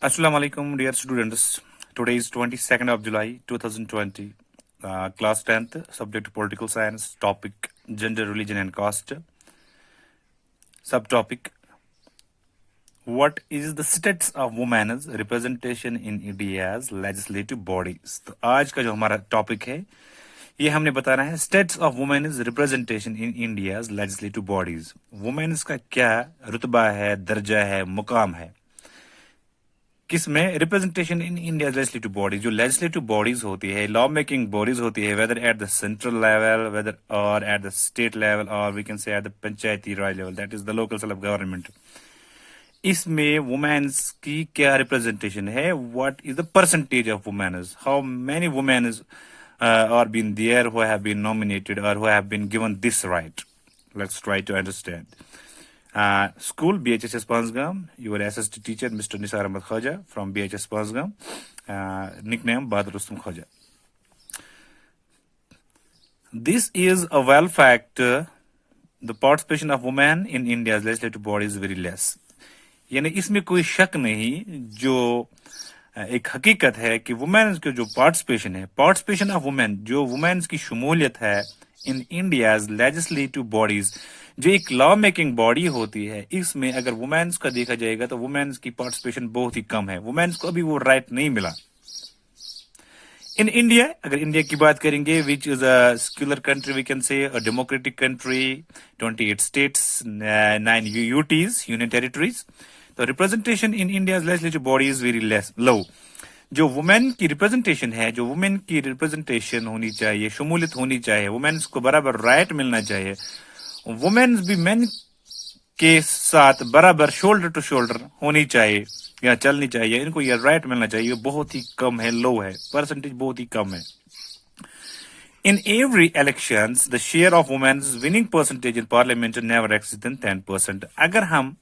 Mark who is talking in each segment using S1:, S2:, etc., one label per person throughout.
S1: Assalamu alaikum, dear students. Today is 22nd of July 2020. Class 10th, subject political science, topic gender, religion, and caste. Subtopic What is the status of women's representation in India's legislative bodies? तो आज का जो हमारा topic है ये हमने बताना है status of womens representation in India's legislative bodies. Womens का क्या रुतबा है, दर्जा है, मुकाम है किसमें? Representation in India legislative bodies. जो लेजिस्लेटिव बॉडीज होती है, लॉ मेकिंग बॉडीज होती है, whether at the central level, whether और एट द स्टेट लेवल, और we can say at the Panchayati Raj level, that is the local self government. इसमें womens की क्या रिप्रेजेंटेशन है? What is the percentage of womens? How many womens are been there who have been nominated or who have been given this right? Let's try to understand. School BHS Pansgam, your assistant teacher Mr. Nisar Ahmed Khaja from BHS Pansgam, nickname Badr Rustum Khaja. This is a well fact. The participation of women in India's legislative body is very less. यानी इसमें कोई शक नहीं, जो एक हकीकत है कि वुमेन्स के जो पार्टिसिपेशन ऑफ वुमेन, जो वुमेन्स की शमूलियत है इन इंडियाज लेजिस्लेटिव बॉडीज, जो एक लॉ मेकिंग बॉडी होती है, इसमें अगर वुमेन्स का देखा जाएगा तो वुमेन्स की पार्टिसिपेशन बहुत ही कम है। वुमेन्स को अभी वो राइट नहीं मिला इन इंडिया। अगर इंडिया की बात करेंगे, which is a secular country, we can say a democratic country, 28 states, 9 UTs, union territories. तो representation in India legislative body is very less, low. जो वुमेन की रिप्रेजेंटेशन है, जो वुमेन की रिप्रेजेंटेशन होनी चाहिए, शमूलियत होनी चाहिए, वुमेन्स को बराबर राइट मिलना चाहिए, वुमेन्स भी मेन के साथ बराबर शोल्डर टू शोल्डर होनी चाहिए या चलनी चाहिए, इनको ये राइट मिलना चाहिए, बहुत ही कम है, लो है, परसेंटेज बहुत ही कम है। In every elections, the share of women's winning percentage in parliament never exceeds than 10%. अगर हम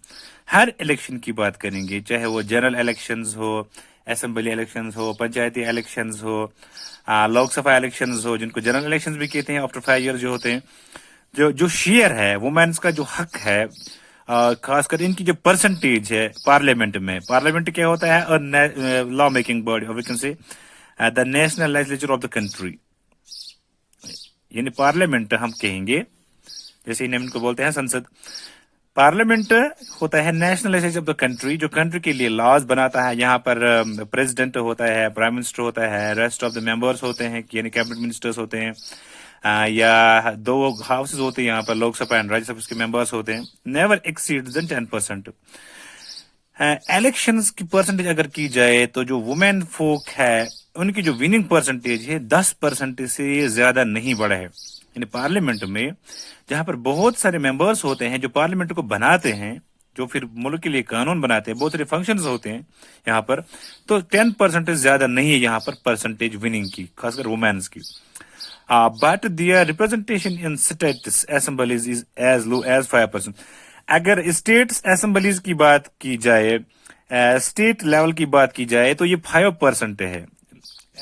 S1: हर इलेक्शन की बात करेंगे, चाहे वो जनरल इलेक्शंस हो, असेंबली इलेक्शंस हो, पंचायती इलेक्शंस हो, लोकसभा इलेक्शंस हो, जिनको जनरल इलेक्शंस भी कहते हैं, आफ्टर 5 ईयर जो होते हैं, जो शेयर है वुमेन्स का, जो हक है, खासकर इनकी जो परसेंटेज है पार्लियामेंट में। पार्लियामेंट क्या होता है? Law making body, we can say the national legislature of the country. यानी पार्लियामेंट हम कहेंगे, जैसे इनको बोलते हैं संसद। पार्लियामेंट होता है national legislature of the country, जो कंट्री के लिए लॉज बनाता है। यहाँ पर प्रेसिडेंट होता है, प्राइम मिनिस्टर होता है, रेस्ट ऑफ द मेंबर्स होते हैं, यानी कैबिनेट मिनिस्टर्स होते हैं, या 2 हाउसेज होते हैं यहाँ पर, लोकसभा एंड राज्यसभा के मेंबर्स होते हैं। Never exceed 10%। इलेक्शंस की परसेंटेज अगर की जाए तो जो वुमेन फोक है, उनकी जो विनिंग परसेंटेज है 10% से ज्यादा नहीं बढ़ा है। यानी पार्लियामेंट में जहां पर बहुत सारे मेंबर्स होते हैं जो पार्लियामेंट को बनाते हैं, जो फिर मुल्क के लिए कानून बनाते हैं, बहुत सारे फंक्शंस होते हैं यहाँ पर, तो 10% ज्यादा नहीं है यहाँ पर परसेंटेज विनिंग की, खासकर वुमेन्स की। But their representation in state assemblies is as low as 5%। अगर स्टेट असेंबलीज की बात की जाए, स्टेट लेवल की बात की जाए, तो ये 5% है,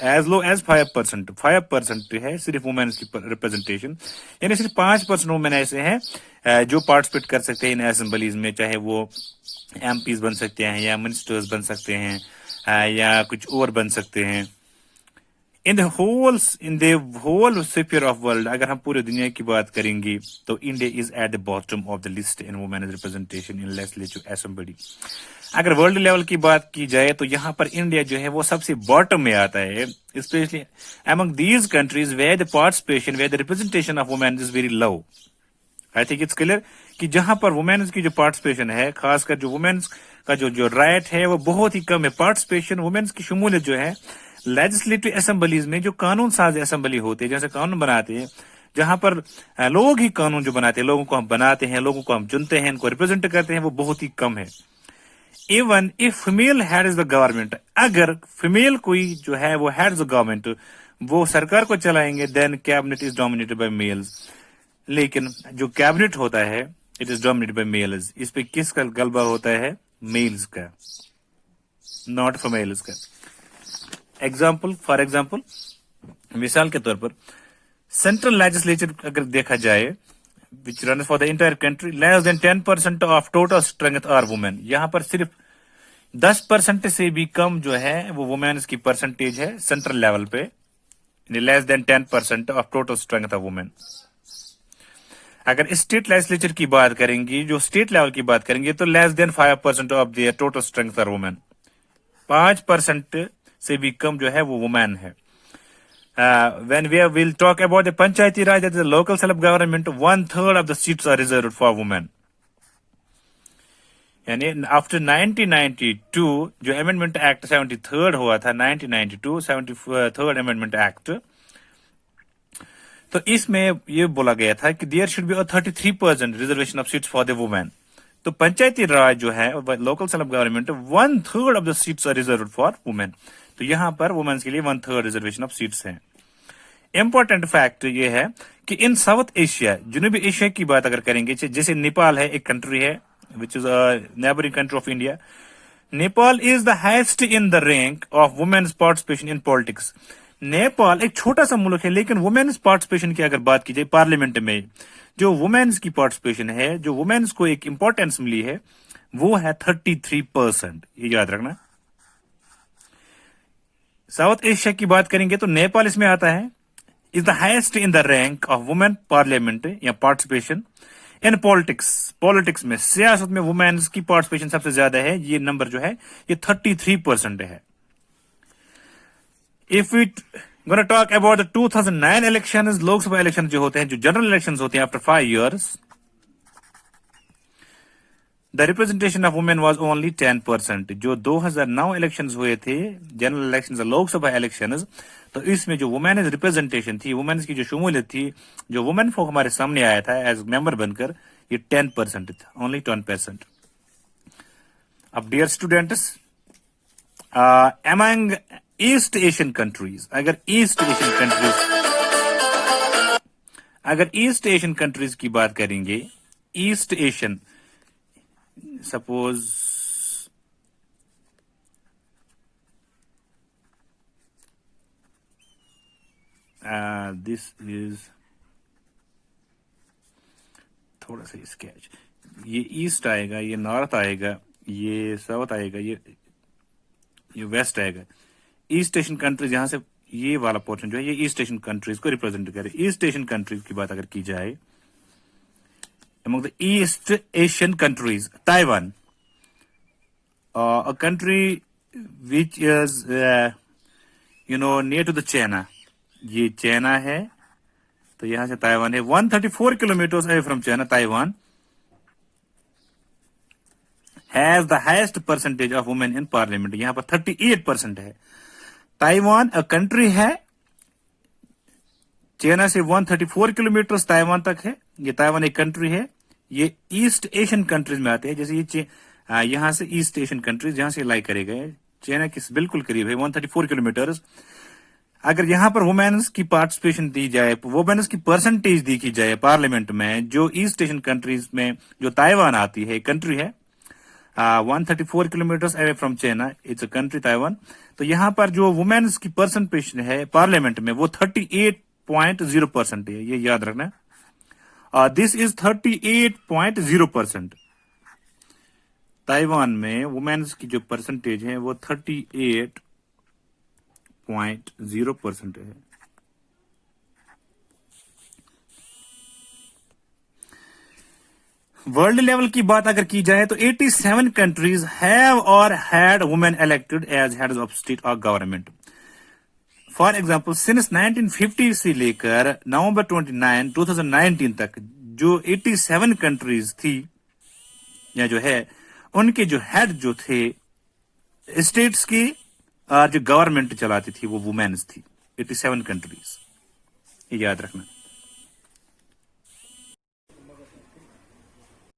S1: एज लो एज 5% है सिर्फ वुमेन्स की रिप्रेजेंटेशन। यानी सिर्फ 5% वुमेन ऐसे हैं जो पार्टिसिपेट कर सकते हैं इन असेंबलीज में, चाहे वो एमपीज बन सकते हैं या मिनिस्टर्स बन सकते हैं, या कुछ और बन सकते हैं। In the whole sphere of world, अगर हम पूरी दुनिया की बात करेंगे, तो India is at the bottom of the list in women representation in legislative assembly. अगर वर्ल्ड लेवल की बात की जाए तो यहाँ पर इंडिया जो है वो सबसे बॉटम में आता है, specially among these countries where the participation, where the representation of women is very low. I think it's clear कि जहां पर वुमेन्स की जो पार्टिसिपेशन है, खासकर जो वुमेन्स का जो राइट है, वो बहुत ही कम है। पार्टिसिपेशन, वुमेन्स की शमूलियत जो है लेजिस्लेटिव असेंबलीज में, जो कानून साज असेंबली होती है, जैसे कानून बनाते हैं, जहां पर लोग ही कानून जो बनाते हैं, लोगों को हम बनाते हैं, लोगों को हम चुनते हैं, इनको रिप्रेजेंट करते हैं, वो बहुत ही कम है। Even if female head the government, अगर फीमेल कोई जो है वो हेड द गवर्नमेंट, वो सरकार को चलाएंगे, then cabinet is dominated by males. लेकिन जो कैबिनेट होता है, it is dominated by males. इस पे किसका गलबा होता है? मेल्स का, नॉट फीमेल्स का। फॉर एग्जाम्पल, मिसाल के तौर पर सेंट्रल लेजिस्लेचर अगर देखा जाए, which runs for the entire country, less than 10% of total strength are women। यहाँ पर सिर्फ 10% से भी कम जो है वो वुमेन्स की परसेंटेज है सेंट्रल लेवल पे, less than 10% of total strength of women. अगर स्टेट लेजिस्लेचर की बात करेंगे, जो स्टेट लेवल की बात करेंगे, तो less than 5% of their total strength of women. 5% से भी कम जो है वो वुमेन है। When we will talk about the Panchayati Raj, that is the local self-government, 1/3 of the seats are reserved for women. यानी आफ्टर 1992 जो अमेंडमेंट एक्ट 73rd हुआ था, 1992 73rd अमेंडमेंट एक्ट, तो इसमें ये बोला गया था कि there should be 33% reservation of seats for the women. तो पंचायती राज जो है, local self government, 1/3 of the seats are reserve for women. तो यहां पर वुमेन्स के लिए 1/3 रिजर्वेशन ऑफ सीट्स हैं। इंपॉर्टेंट फैक्ट ये है कि इन साउथ एशिया, जनूबी एशिया की बात अगर करेंगे, जैसे नेपाल है, एक कंट्री है which is a neighbouring country of India. Nepal is the highest in the rank of womens participation in politics. Nepal एक छोटा सा मुल्क है, लेकिन वुमेन्स पार्टिसिपेशन की अगर बात की जाए पार्लियामेंट में, जो वुमेन्स की पार्टिसिपेशन है, जो वुमेन्स को एक इंपॉर्टेंस मिली है, वो है 33%। ये याद रखना। साउथ एशिया की बात करेंगे तो नेपाल इसमें आता है, is the highest in the rank of women parliament या पार्टिसिपेशन इन पॉलिटिक्स। पॉलिटिक्स में, सियासत में वुमेन्स की पार्टिसिपेशन सबसे ज्यादा है। ये नंबर जो है ये 33% है। If we gonna talk about the 2009 elections, Lok Sabha election जो होते हैं, जो जनरल इलेक्शंस होते हैं after 5 years, the representation of women was only 10%। जो 2009 इलेक्शंस हुए थे, जनरल इलेक्शंस, लोकसभा इलेक्शंस, तो इसमें जो वुमेन रिप्रेजेंटेशन थी, वुमेन्स की जो शमूलियत थी, जो वुमेन फोक हमारे सामने आया था एज मेंबर बनकर, ये 10% था, ओनली 10%। अब dear students, among East Asian countries, अगर ईस्ट एशियन कंट्रीज की बात करेंगे, East Asian, suppose this is थोड़ा सा स्केच, ये ईस्ट आएगा, ये नॉर्थ आएगा, ये साउथ आएगा, ये वेस्ट आएगा। ईस्ट एशियन कंट्रीज, यहां से ये वाला पोर्शन जो है, ये ईस्ट एशियन कंट्रीज को रिप्रेजेंट करे। ईस्ट एशियन कंट्रीज की बात अगर की जाए, among the East Asian countries, Taiwan, a country which is, near to the China. ये चाइना है, तो यहां से ताइवान है। 134 kilometers away from China, Taiwan has the highest percentage of women in parliament. यहां पर 38% है। ताइवान अ कंट्री है, चाइना से 134 किलोमीटर ताइवान तक है। ये ताइवान एक कंट्री है। ये ईस्ट एशियन कंट्रीज में आते हैं, जैसे ये यहां से ईस्ट एशियन कंट्रीज जहां से लाई करे गए, चाइना के बिल्कुल करीब है, 134 किलोमीटर। अगर यहां पर वुमेन्स की पार्टिसिपेशन दी जाए, वुमेन्स की परसेंटेज दी की जाए पार्लियामेंट में, जो ईस्ट एशियन कंट्रीज में जो ताइवान आती है, कंट्री है, 134 kilometre away from China, it's a country Taiwan. तो यहां पर जो वुमेन्स की परसेंटेज है पार्लियामेंट में, वो 38.0% है। ये याद रखना। This is 38.0%। ताइवान में वुमेन्स की जो परसेंटेज है वो 38.0% है। वर्ल्ड लेवल की बात अगर की जाए तो 87 कंट्रीज हैव और had women elected as heads of state और गवर्नमेंट। फॉर एग्जाम्पल, सिंस 1950 से लेकर नवंबर 29, 2019 तक जो 87 कंट्रीज थी या जो है, उनके जो हेड जो थे स्टेट्स की, जो गवर्नमेंट चलाती थी, वो वुमेन्स थी। 87 कंट्रीज, ये याद रखना।